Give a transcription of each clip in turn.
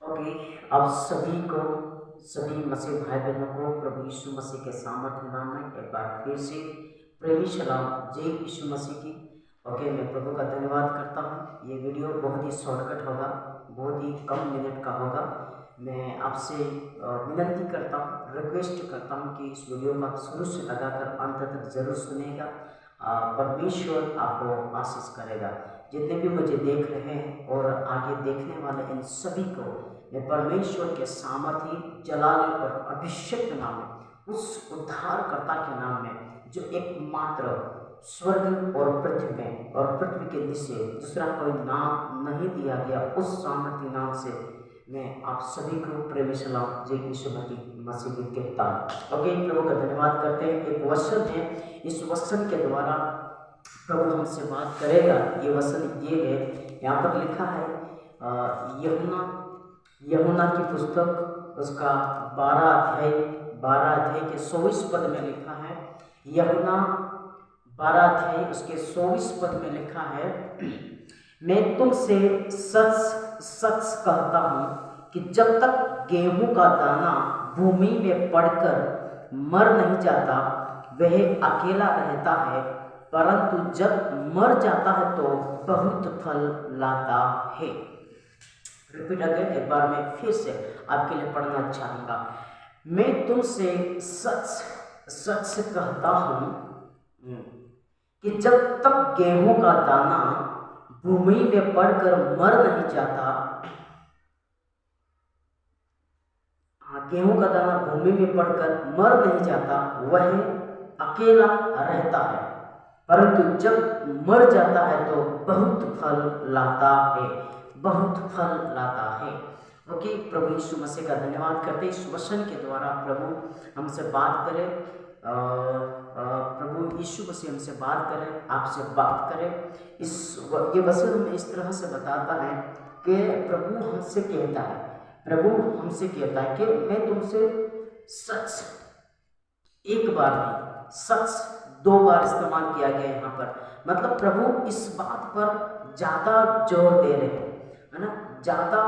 Okay. आप सभी को, सभी मसीह भाई बहनों को प्रभु यीशु मसीह के सामर्थ्य नाम में एक बार फिर से प्रेमी सलाम, जय यीशु मसीह की। ओके, मैं प्रभु का धन्यवाद करता हूँ। ये वीडियो बहुत ही शॉर्टकट होगा, बहुत ही कम मिनट का होगा। मैं आपसे विनती करता हूँ, रिक्वेस्ट करता हूँ कि इस वीडियो को आप शुरू से लगाकर अंत तक जरूर सुनेगा। परमेश्वर आपको आशीष करेगा। जितने भी मुझे देख रहे हैं और आगे देखने वाले इन सभी को मैं परमेश्वर के सामर्थी जलाल और अभिषेक नाम में, उस उद्धारकर्ता के नाम में जो एकमात्र स्वर्ग और पृथ्वी में और पृथ्वी के नीचे दूसरा कोई नाम नहीं दिया गया, उस सामर्थी नाम से मैं आप सभी को प्रेमी सलाम जय यीशु मसीह कहता हूँ। ओके, प्रभु का धन्यवाद करते हैं। एक वचन है, इस वचन के द्वारा प्रभु हमसे बात करेगा। ये वचन दिए गए, यहाँ पर लिखा है यूहन्ना की पुस्तक, उसका 12 अध्याय के 24 पद में लिखा है। यूहन्ना 12 अध्याय उसके 24 पद में लिखा है, मैं तुमसे सच सच कहता हूँ कि जब तक गेहूं का दाना भूमि में पड़कर मर नहीं जाता वह अकेला रहता है, परंतु जब मर जाता है तो बहुत फल लाता है। रिपीट अगेन, एक बार मैं फिर से आपके लिए पढ़ना चाहूँगा। मैं तुमसे सच सच कहता हूँ कि जब तक गेहूं का दाना भूमि में पड़कर मर नहीं जाता, गेहूं का दाना भूमि में पड़कर मर नहीं जाता वह अकेला रहता है, परंतु जब मर जाता है तो बहुत फल लाता है, बहुत फल लाता है। ओके, प्रभु यीशु मसीह का धन्यवाद करते इस वचन के द्वारा प्रभु हमसे बात करे। प्रभु यीशु मसीह हमसे बात करे, आपसे बात करे। ये वचन हमें इस तरह से बताता है कि प्रभु हमसे कहता है, प्रभु हमसे कहता है कि मैं तुमसे सच, एक बार नहीं, सच 2 बार इस्तेमाल किया गया यहाँ पर। मतलब प्रभु इस बात पर ज़्यादा जोर दे रहे हैं, है ना, ज़्यादा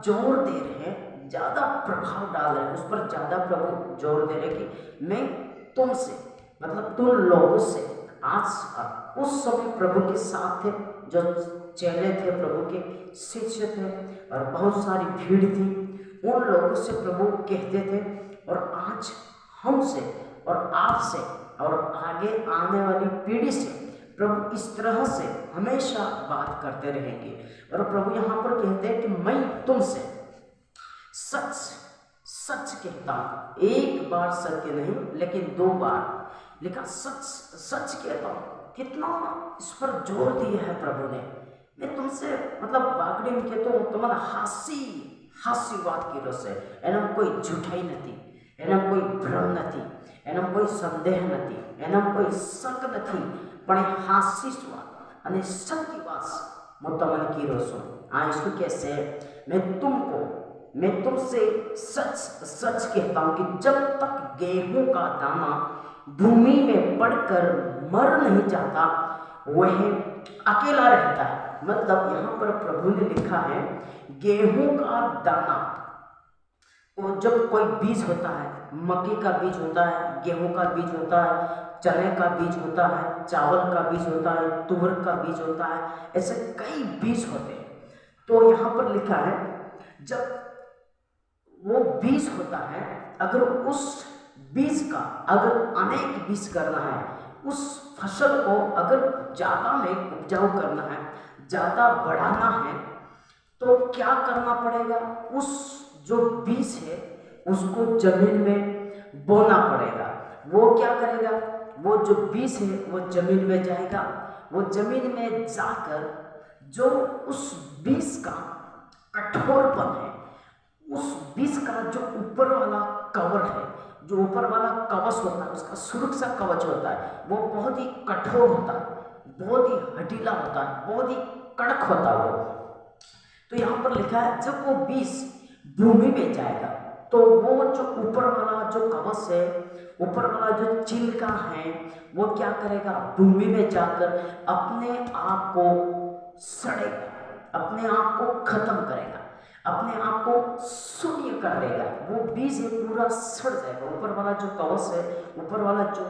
जोर दे रहे हैं, ज़्यादा प्रभाव डाल रहे हैं, उस पर ज़्यादा प्रभु जोर दे रहे हैं कि मैं तुमसे, मतलब तुम लोगों से, आज उस समय प्रभु के साथ थे, जो चेले थे, प्रभु के शिष्य थे और बहुत सारी भीड़ थी, उन लोगों से प्रभु कहते थे। और आज हमसे और आपसे और आगे आने वाली पीढ़ी से प्रभु इस तरह से हमेशा बात करते रहेंगे। और प्रभु यहाँ पर कहते हैं कि मैं तुमसे सच सच कहता हूँ। एक बार सत्य नहीं, लेकिन 2 बार लिखा, सच सच कहता हूँ। कितना इस पर जोर दिया है प्रभु ने। मैं तुमसे, मतलब वाकड़ी में कहता हूँ, तुम्हारा हासी बात की रस है, एनम कोई झूठाई नहीं, एनम कोई भ्रम नहीं, एनम कोई संदेह नहीं, एनम कोई शक नहीं, पण हासी स्वाद અને સત્ય વાત હું તમને કીધો છું। આ શું કહેશે, मैं तुमसे सच सच कहता हूँ कि जब तक गेहूं का दाना भूमि में पड़कर मर नहीं जाता वह अकेला रहता है। मतलब यहाँ पर प्रभु ने लिखा है, गेहूं का दाना, वो जब कोई बीज होता है, मक्के का बीज होता है, गेहूं का बीज होता है, चने का बीज होता है, चावल का बीज होता है, तुअर का बीज होता है, ऐसे कई बीज होते हैं। तो यहाँ पर लिखा है, जब वो बीज होता है, अगर उस बीज का अगर अनेक बीज करना है, उस फसल को अगर ज़्यादा में उपजाऊ करना है, ज़्यादा बढ़ाना है, तो क्या करना पड़ेगा, उस जो बीज है उसको जमीन में बोना पड़ेगा। वो क्या करेगा, वो जो बीज है वो जमीन में जाएगा, वो जमीन में जाकर जो उस बीज का कठोरपन है, उस बीज का जो ऊपर वाला कवर है, जो ऊपर वाला कवच होता है, उसका सुरक्षा कवच होता है, वो बहुत ही कठोर होता है, बहुत ही हटीला होता है, बहुत ही कड़क होता है वो। तो यहाँ पर लिखा है, जब वो बीज भूमि में जाएगा तो वो जो ऊपर वाला जो कवच है, ऊपर वाला जो छिलका है, वो क्या करेगा, भूमि में जाकर अपने आप को सड़ेगा, अपने आप को खत्म करेगा, अपने आप को शून्य कर देगा। वो बीज है पूरा सड़ जाएगा, ऊपर वाला जो कवच है, ऊपर वाला जो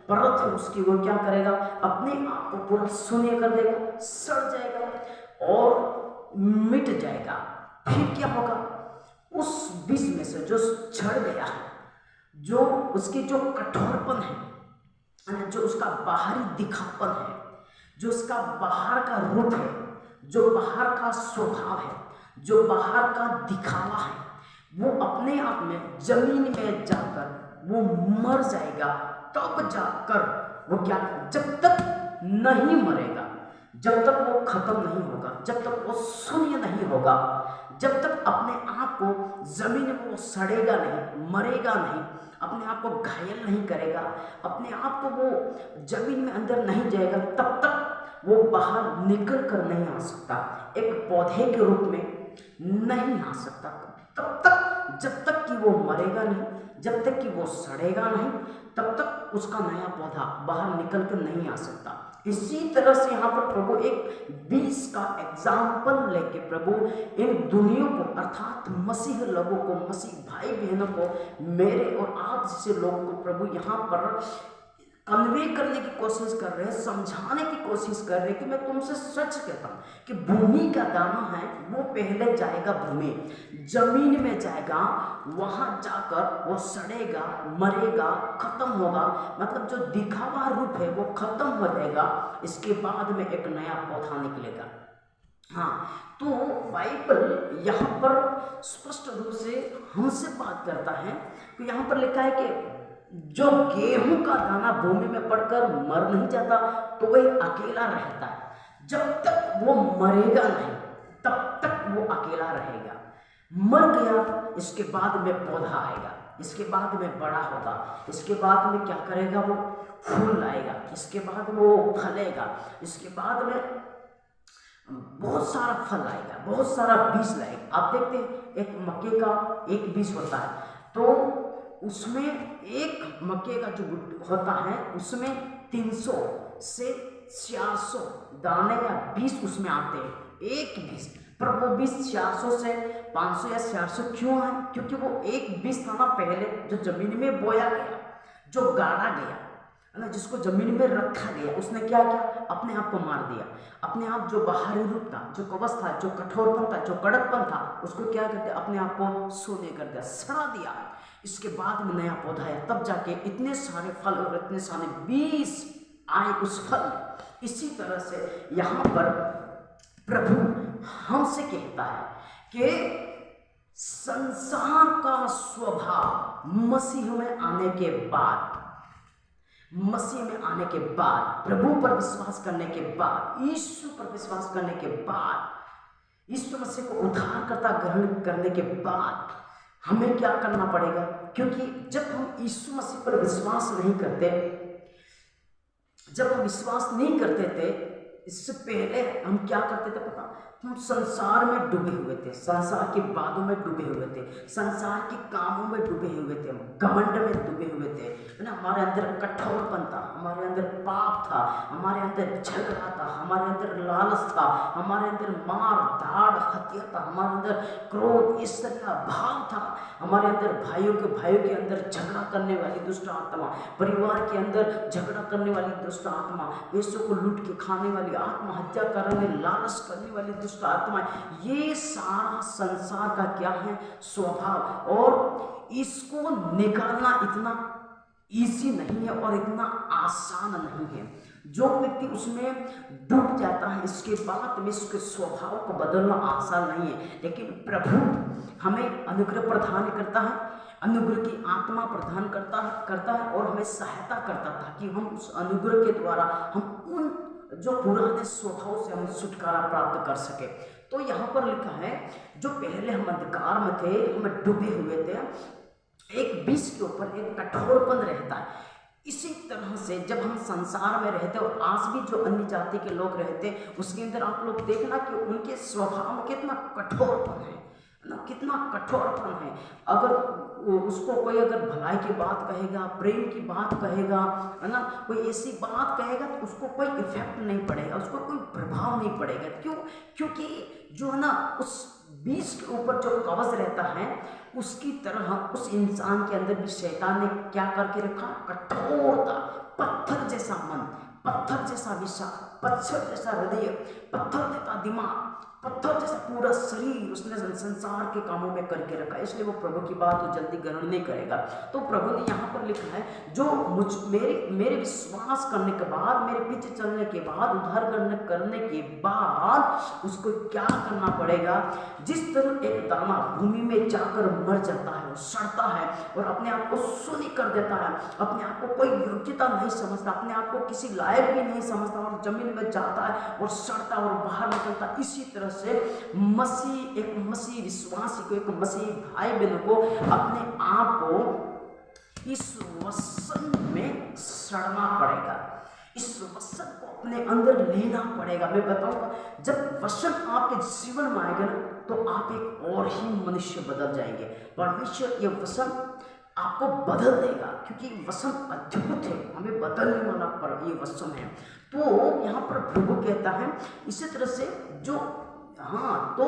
परत है उसकी, वो क्या करेगा, अपने आप को पूरा शून्य कर देगा, सड़ जाएगा और मिट जाएगा। फिर क्या होगा, उस बीज में से जो झड़ गया, जो उसकी जो कठोरपन है, जो उसका बाहरी दिखापन है, जो उसका बाहर का रूप है, जो बाहर का स्वभाव है, जो बाहर का दिखावा है, वो अपने आप में जमीन में जाकर वो मर जाएगा। तब जाकर वो क्या, जब तक नहीं मरेगा, जब तक वो खत्म नहीं होगा, जब तक वो शून्य नहीं होगा, जब तक अपने आप को जमीन में वो सड़ेगा नहीं, मरेगा नहीं, अपने आप को घायल नहीं करेगा, अपने आप को वो जमीन में अंदर नहीं जाएगा, तब तक वो बाहर निकल कर नहीं आ सकता, एक पौधे के रूप में नहीं आ सकता। तब तक, जब तक कि वो मरेगा नहीं, जब तक कि वो सड़ेगा नहीं, तब तक उसका नया पौधा बाहर निकल कर नहीं आ सकता। इसी तरह से यहाँ पर प्रभु एक बीज का एग्जाम्पल लेके प्रभु इन दुनिया को, अर्थात मसीह लोगों को, मसीह भाई बहनों को, मेरे और आप जैसे लोगों को प्रभु यहाँ पर कन्वे करने की कोशिश कर रहे हैं, समझाने की कोशिश कर रहे हैं कि मैं तुमसे सच कहता हूँ कि भूमि का दाना है वो पहले जाएगा भूमि, जमीन में जाएगा, वहां जाकर वो सड़ेगा, मरेगा, खत्म होगा, मतलब जो दिखावा रूप है वो खत्म हो जाएगा, इसके बाद में एक नया पौधा निकलेगा। हाँ, तो बाइबल यहाँ पर स्पष्ट रूप से हमसे बात करता है कि यहाँ पर लिखा है कि जो गेहूं का दाना भूमि में पड़कर मर नहीं जाता तो वह अकेला रहता है, जब तक वो मरेगा नहीं तब तक वो अकेला रहेगा। मर गया, इसके बाद में पौधा आएगा, इसके बाद में बड़ा होगा, इसके बाद में क्या करेगा, वो फूल लाएगा, इसके बाद वो फलेगा, इसके बाद में बहुत सारा फल आएगा, बहुत सारा बीज लाएगा। आप देखते हैं एक मक्के का एक बीज होता है, तो उसमें एक मक्के का जो होता है उसमें 300 से 400 दाने या बीज उसमें आते हैं, एक बीज। पर वो बीज 400 से 500 या 400 क्यों है, क्योंकि वो एक बीज था ना पहले, जो जमीन में बोया गया, जो गाड़ा गया है ना, जिसको जमीन में रखा गया, उसने क्या किया, अपने आप को मार दिया। अपने आप जो बाहरी रूप था, जो कवच था, जो कठोरपन था, जो कड़कपन था, उसको क्या करते, अपने आप को शून्य कर दिया, सड़ा दिया। इसके बाद में नया पौधा आया, तब जाके इतने सारे फल और इतने सारे बीज आए उस फल में। इसी तरह से यहाँ पर प्रभु हमसे कहता है कि संसार का स्वभाव मसीह में आने के बाद, मसीह में आने के बाद, प्रभु पर विश्वास करने के बाद, यीशु पर विश्वास करने के बाद, यीशु मसीह को उद्धारकर्ता ग्रहण करने के बाद हमें क्या करना पड़ेगा, क्योंकि जब हम यीशु मसीह पर विश्वास नहीं करते, जब हम विश्वास नहीं करते थे, इससे पहले हम क्या करते थे पता, हम संसार में डूबे हुए थे, संसार की बातों में डूबे हुए थे, संसार के कामों में डूबे हुए थे, घमंड में डूबे हुए थे, है ना। हमारे अंदर कठोरपन था, हमारे अंदर पाप था, हमारे अंदर झगड़ा था, हमारे अंदर लालच था, हमारे अंदर मार धाड़ हत्या था, हमारे अंदर क्रोध ईर्ष्या भाव था, हमारे अंदर भाइयों के अंदर झगड़ा करने वाली दुष्ट आत्मा, परिवार के अंदर झगड़ा करने वाली दुष्ट आत्मा, पैसों को लूट के खाने वाली आत्मा, हत्या करने, लालच करने वाली दुष्ट आत्मा, ये सारा संसार का क्या है, स्वभाव। और इसको निकालना इतना इजी नहीं है और इतना आसान नहीं है। जो व्यक्ति उसमें डूब जाता है, इसके बाद में इसके स्वभाव को बदलना आसान नहीं है। लेकिन प्रभु हमें अनुग्रह प्रदान करता है, अनुग्रह की आत्मा प्रदान करता है और हमें सहायता करता था कि हम उस अनुग्रह के द्वारा हम उन जो पुराने स्वभाव से हम छुटकारा प्राप्त कर सके। तो यहाँ पर लिखा है, जो पहले हम अंधकार में थे, हम डूबे हुए थे, एक बीज के ऊपर एक कठोरपन रहता है। इसी तरह से जब हम संसार में रहते और आज भी जो अन्य जाति के लोग रहते, उसके अंदर आप लोग देखना कि उनके स्वभाव में कितना कठोरपन है ना, कितना कठोरपन है। अगर उसको कोई अगर भलाई की बात कहेगा, प्रेम की बात कहेगा, है ना, कोई ऐसी बात कहेगा तो उसको कोई इफेक्ट नहीं पड़ेगा, उसको कोई प्रभाव नहीं पड़ेगा। क्यों? क्योंकि जो है ना, उस बीज के ऊपर जो कवच रहता है उसकी तरह उस इंसान के अंदर भी शैतान ने क्या करके रखा, कठोरता, पत्थर जैसा मन, पत्थर जैसा विचार, पत्थर जैसा हृदय, पत्थर जैसा दिमाग, पत्थर जैसा पूरा शरीर उसने संसार के कामों में करके रखा। इसलिए वो प्रभु की बात तो जल्दी ग्रहण नहीं करेगा। तो प्रभु ने यहाँ पर लिखा है, जो मेरे विश्वास करने के बाद, मेरे पीछे चलने के बाद, उद्धार करने के बाद उसको क्या करना पड़ेगा। जिस तरह एक दाना भूमि में जाकर मर जाता है, वो सड़ता है और अपने आप को शून्य कर देता है, अपने आप को कोई योग्यता नहीं समझता, अपने आप को किसी लायक भी नहीं समझता और जमीन में जाता है और सड़ता और बाहर निकलता। इसी तरह से एक मसीह विश्वासी को, एक मसीह भाई बहनों को अपने आप को इस वसन में सड़ना पड़ेगा, इस वसन को अपने अंदर लेना पड़ेगा। मैं बताऊंगा, जब वसन आपके जीवन में आएगा ना तो आप एक और ही मनुष्य बदल जाएंगे। परमेश्वर ये वसन आपको बदल देगा, क्योंकि वसन अद्भुत है, हमें बदलने वाला पर ये वसन है। तो यहाँ पर प्रभु कहता है इसी तरह से तो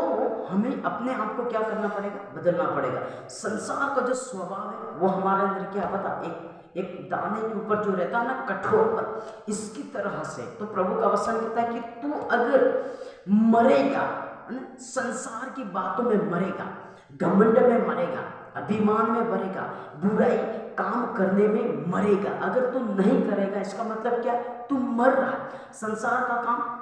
हमें अपने आप को क्या करना पड़ेगा, बदलना पड़ेगा। संसार का जो स्वभाव है वो हमारे अंदर क्या पता, एक दाने के ऊपर जो रहता है ना, कठोर, इसकी तरह से। तो प्रभु का वचन कहता है कि तू अगर मरेगा, संसार की बातों में मरेगा, घमंड में मरेगा, अभिमान में मरेगा, बुराई काम करने में मरेगा। अगर तू नहीं करेगा, इसका मतलब क्या, तू मर रहा है, संसार का काम